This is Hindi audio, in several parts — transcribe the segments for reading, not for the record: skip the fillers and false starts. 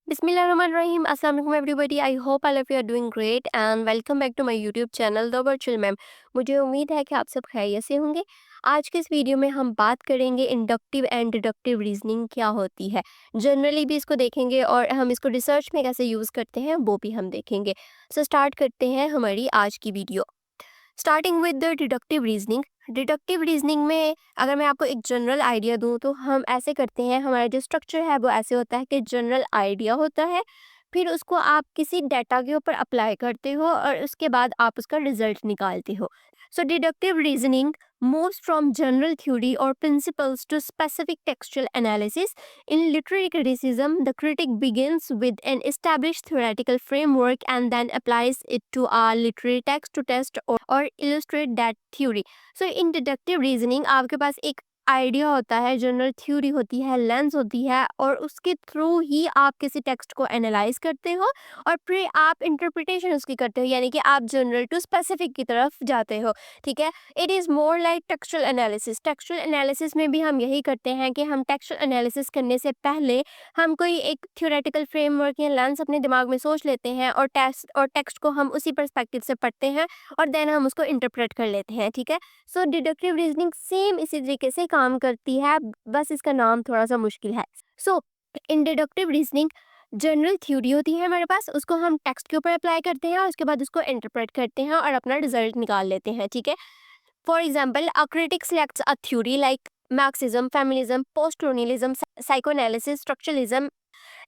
Bismillahirrahmanirrahim. Assalamualaikum everybody. I hope all of you are doing great and welcome back to my YouTube channel The Virtual Ma'am. मुझे उम्मीद है कि आप सब खैरियत से होंगे। आज के इस वीडियो में हम बात करेंगे इंडक्टिव एंड डिडक्टिव रीजनिंग क्या होती है। जनरली भी इसको देखेंगे और हम इसको रिसर्च में कैसे यूज़ करते हैं वो भी हम देखेंगे। सो स्टार्ट करते हैं हमारी आज की video. Starting with the deductive reasoning. Deductive reasoning में अगर मैं आपको एक जनरल आइडिया दूं तो हम ऐसे करते हैं, हमारा जो स्ट्रक्चर है वो ऐसे होता है कि जनरल आइडिया होता है, फिर उसको आप किसी डाटा के ऊपर अप्लाई करते हो और उसके बाद आप उसका रिजल्ट निकालते हो। So deductive reasoning moves from general theory or principles to specific textual analysis. In literary criticism, the critic begins with an established theoretical framework and then applies it to a literary text to test or illustrate that theory. So in deductive reasoning आपके पास एक आइडिया होता है, जनरल थ्योरी होती है, लेंस होती है और उसके थ्रू ही आप किसी टेक्स्ट को एनालाइज करते हो और फिर आप इंटरप्रिटेशन उसकी करते हो, यानी कि आप जनरल टू स्पेसिफिक की तरफ जाते हो। ठीक है, it is more like textual analysis. Textual analysis में भी हम यही करते हैं कि हम टेक्सचुअल एनालिसिस करने से पहले हम कोई एक थ्योरेटिकल फ्रेमवर्क या लेंस अपने दिमाग में सोच लेते हैं और टेक्स्ट को हम उसी पर्सपेक्टिव से पढ़ते हैं और देन हम उसको इंटरप्रेट कर लेते हैं। ठीक है, सो डिडक्टिव रीजनिंग सेम इसी तरीके से काम करती है, बस इसका नाम थोड़ा सा मुश्किल है। सो इन डिडक्टिव रीजनिंग जनरल थ्योरी होती है हमारे पास, उसको हम टेक्स्ट के ऊपर अप्लाई करते हैं और उसके बाद उसको इंटरप्रेट करते हैं और अपना रिजल्ट निकाल लेते हैं। ठीक है, for example a critic selects a theory like Marxism, feminism, post colonialism, psychoanalysis, structuralism,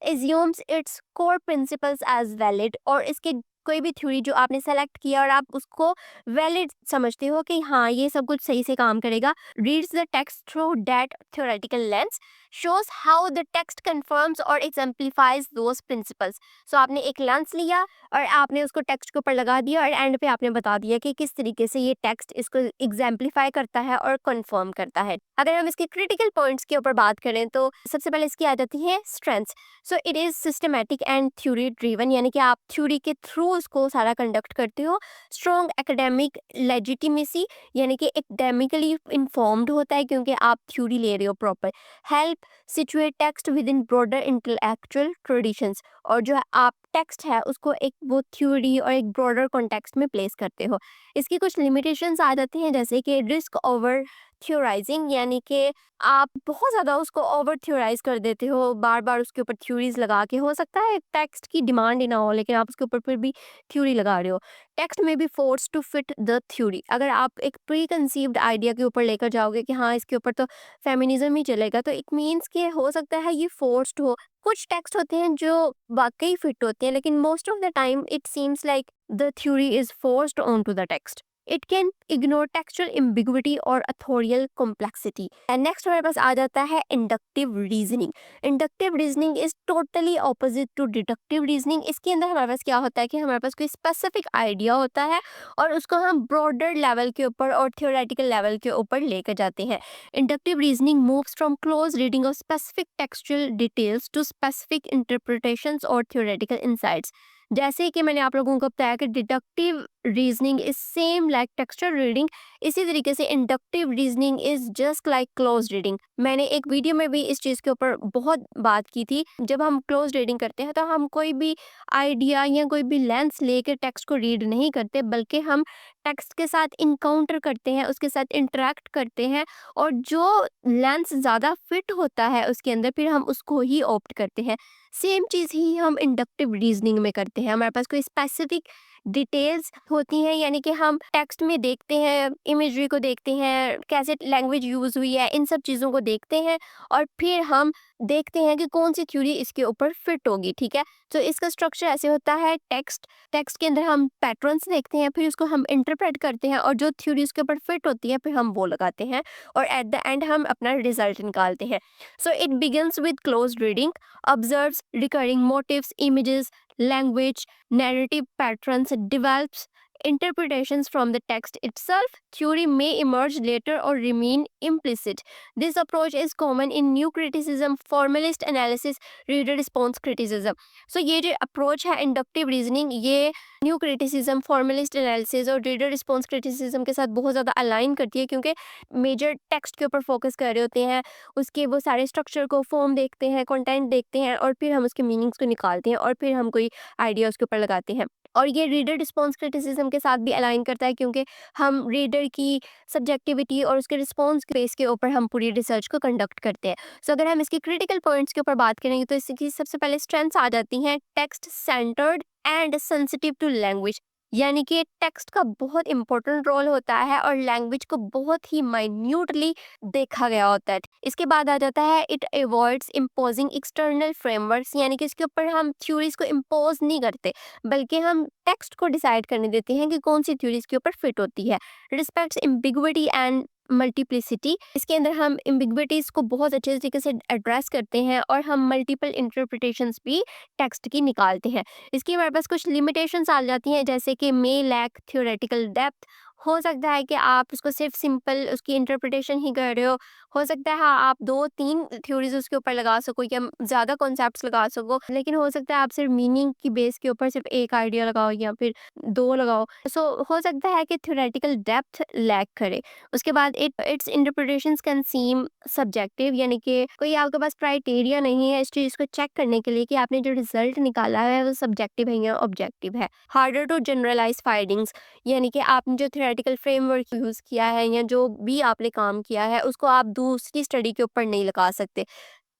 assumes its core principles as valid, और इसके कोई भी थ्योरी जो आपने सेलेक्ट किया और आप उसको वैलिड समझते हो कि हाँ ये सब कुछ सही से काम करेगा, reads the text through that theoretical lens, shows how the text confirms और एग्जाम्पलीफाइज दोज प्रिंसिपल्स। सो आपने एक लेंस लिया और आपने उसको टेक्स्ट के ऊपर लगा दिया और एंड पे आपने बता दिया कि किस तरीके से ये टेक्स्ट इसको एग्जाम्पलीफाई करता है और कंफर्म करता है। अगर हम इसके क्रिटिकल पॉइंट्स के ऊपर बात करें तो सबसे पहले इसकी आ जाती है strengths. So it is systematic and theory driven, यानी कि आप थ्योरी के थ्रू उसको सारा कंडक्ट करते हो। स्ट्रॉन्ग एकेडमिक लेजिटिमेसी, यानी कि एकेडमिकली इन्फॉर्म्ड होता है क्योंकि आप थ्योरी ले रहे हो proper. Help situate text with in broader intellectual traditions, और जो आप टेक्स्ट है उसको एक वो थ्योरी और एक ब्रॉडर कॉन्टेक्स्ट में प्लेस करते हो। इसकी कुछ लिमिटेशंस आ जाती हैं, जैसे कि रिस्क ओवर थ्योराइजिंग, यानी कि आप बहुत ज़्यादा उसको ओवर थ्योराइज कर देते हो, बार बार उसके ऊपर थ्योरीज लगा के, हो सकता है टेक्स्ट की डिमांड ही ना हो लेकिन आप उसके ऊपर फिर भी थ्योरी लगा रहे हो। टेक्स्ट में be force to fit the theory, अगर आप एक प्री कंसीव्ड आइडिया के ऊपर लेकर जाओगे कि हाँ इसके ऊपर तो फेमिनिज्म ही चलेगा, तो इट मीन्स कि हो सकता है ये फोर्स्ड हो। कुछ टेक्स्ट होते हैं जो वाकई फिट होते हैं, लेकिन most of the time it seems like the theory is forced on to the text. It can ignore textual ambiguity और अथोरियल कॉम्प्लेक्सिटी। एंड नेक्स्ट हमारे पास आ जाता है inductive reasoning. Inductive reasoning is totally opposite to deductive reasoning. इसके अंदर हमारे पास क्या होता है कि हमारे पास कोई स्पेसिफिक आइडिया होता है और उसको हम ब्रॉडर लेवल के ऊपर और थियोरेटिकल लेवल के ऊपर लेकर जाते हैं। Inductive reasoning moves from close reading of specific textual details to specific interpretations और थियोरेटिकल इंसाइट्स। जैसे कि मैंने आप लोगों को बताया कि deductive reasoning is same like textual reading, इसी तरीके से inductive reasoning is just like close reading. मैंने एक वीडियो में भी इस चीज़ के ऊपर बहुत बात की थी। जब हम क्लोज रीडिंग करते हैं तो हम कोई भी आइडिया या कोई भी लेंस लेकर टेक्स्ट को रीड नहीं करते, बल्कि हम टेक्स्ट के साथ इनकाउंटर करते हैं, उसके साथ इंटरेक्ट करते हैं और जो लेंस ज़्यादा फिट होता है उसके अंदर फिर हम उसको ही ऑप्ट करते हैं। सेम चीज़ ही हम इंडक्टिव रीजनिंग में करते हैं। हमारे पास कोई स्पेसिफिक डिटेल्स होती हैं, यानी कि हम टेक्स्ट में देखते हैं, इमेजरी को देखते हैं, कैसे लैंग्वेज यूज़ हुई है, इन सब चीज़ों को देखते हैं और फिर हम देखते हैं कि कौन सी थ्योरी इसके ऊपर फिट होगी। ठीक है, तो इसका स्ट्रक्चर ऐसे होता है। टेक्स्ट टेक्स्ट के अंदर हम पैटर्न्स देखते हैं, फिर उसको हम इंटरप्रेट करते हैं और जो थ्योरी उसके ऊपर फिट होती है फिर हम वो लगाते हैं और एट द एंड हम अपना रिजल्ट निकालते हैं। So it begins with close reading, observes recurring motifs, images, language, narrative patterns, develops interpretations from the text itself. Theory may emerge later or remain implicit. This approach is common in new criticism, formalist analysis, reader response criticism. So ये जो अप्रोच है इंडक्टिव रीजनिंग, ये न्यू क्रिटिसिज्म, फॉर्मलिस्ट एनालिसिस और रीडर रिस्पॉन्स क्रिटिसिज्म के साथ बहुत ज़्यादा अलाइन करती है, क्योंकि मेजर टेक्स्ट के ऊपर फोकस कर रहे होते हैं, उसके वो सारे स्ट्रक्चर को, फॉर्म देखते हैं, कंटेंट देखते हैं और फिर हम उसके मीनिंग्स को निकालते हैं और फिर हम कोई आइडिया उसके ऊपर लगाते हैं। और ये रीडर रिस्पॉन्स क्रिटिसिज्म के साथ भी अलाइन करता है, क्योंकि हम रीडर की सब्जेक्टिविटी और उसके रिस्पॉन्स बेस के ऊपर हम पूरी रिसर्च को कंडक्ट करते हैं। सो अगर हम इसकी क्रिटिकल पॉइंट्स के ऊपर बात करेंगे तो इसकी सबसे पहले स्ट्रेंथ्स आ जाती हैं text centred and sensitive to language, यानी कि टेक्स्ट का बहुत इंपॉर्टेंट रोल होता है और लैंग्वेज को बहुत ही माइन्यूटली देखा गया होता है। इसके बाद आ जाता है it avoids imposing external frameworks, यानी कि इसके ऊपर हम थ्योरीज को इम्पोज नहीं करते, बल्कि हम टेक्स्ट को डिसाइड करने देते हैं कि कौन सी थ्योरीज के ऊपर फिट होती है। रिस्पेक्ट्स एम्बिग्विटी एंड मल्टीप्लिसिटी, इसके अंदर हम एम्बिग्विटीज को बहुत अच्छे तरीके से एड्रेस करते हैं और हम मल्टीपल इंटरप्रिटेशंस भी टेक्स्ट की निकालते हैं। इसकी हमारे पास कुछ लिमिटेशंस आ जाती हैं, जैसे कि मे लैक थ्योरेटिकल डेप्थ, हो सकता है कि आप उसको सिर्फ सिंपल उसकी इंटरप्रिटेशन ही कर रहे हो सकता है हाँ आप 2-3 थ्योरीज उसके ऊपर लगा सको या ज़्यादा कॉन्सेप्ट्स लगा सको, लेकिन हो सकता है आप सिर्फ मीनिंग की बेस के ऊपर सिर्फ एक आइडिया लगाओ या फिर 2 लगाओ। सो हो सकता है कि थ्योरेटिकल डेप्थ लैक करे। उसके बाद its interpretations can seem subjective, यानी कि कोई आपके पास क्राइटेरिया नहीं है इस चीज़ को चेक करने के लिए कि आपने जो रिजल्ट निकाला है वो सब्जेक्टिव है या ऑब्जेक्टिव है। हार्डर टू जनरलाइज फाइंडिंग्स, यानी कि आपने जो थ्योरेटिकल फ्रेमवर्क यूज़ किया है या जो भी आपने काम किया है उसको आप दूसरी स्टडी के ऊपर नहीं लगा सकते,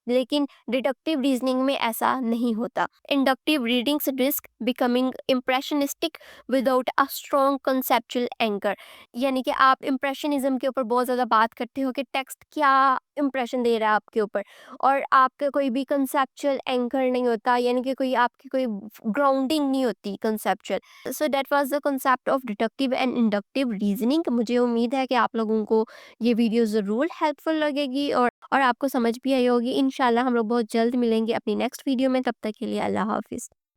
लेकिन डिडक्टिव रीजनिंग में ऐसा नहीं होता। Inductive readings risk becoming impressionistic without a strong conceptual anchor, यानी कि आप इम्प्रेशनिज्म के ऊपर बहुत ज़्यादा बात करते हो कि टेक्स्ट क्या इम्प्रेशन दे रहा है आपके ऊपर, और आपका कोई भी कंसेप्चुअल एंकर नहीं होता, यानी कि कोई आपकी कोई ग्राउंडिंग नहीं होती conceptual. So that was the concept of deductive and inductive reasoning. मुझे उम्मीद है कि आप लोगों को ये वीडियो ज़रूर हेल्पफुल लगेगी और आपको समझ भी आई होगी। इंशाल्लाह हम लोग बहुत जल्द मिलेंगे अपनी नेक्स्ट वीडियो में, तब तक के लिए अल्लाह हाफिज़।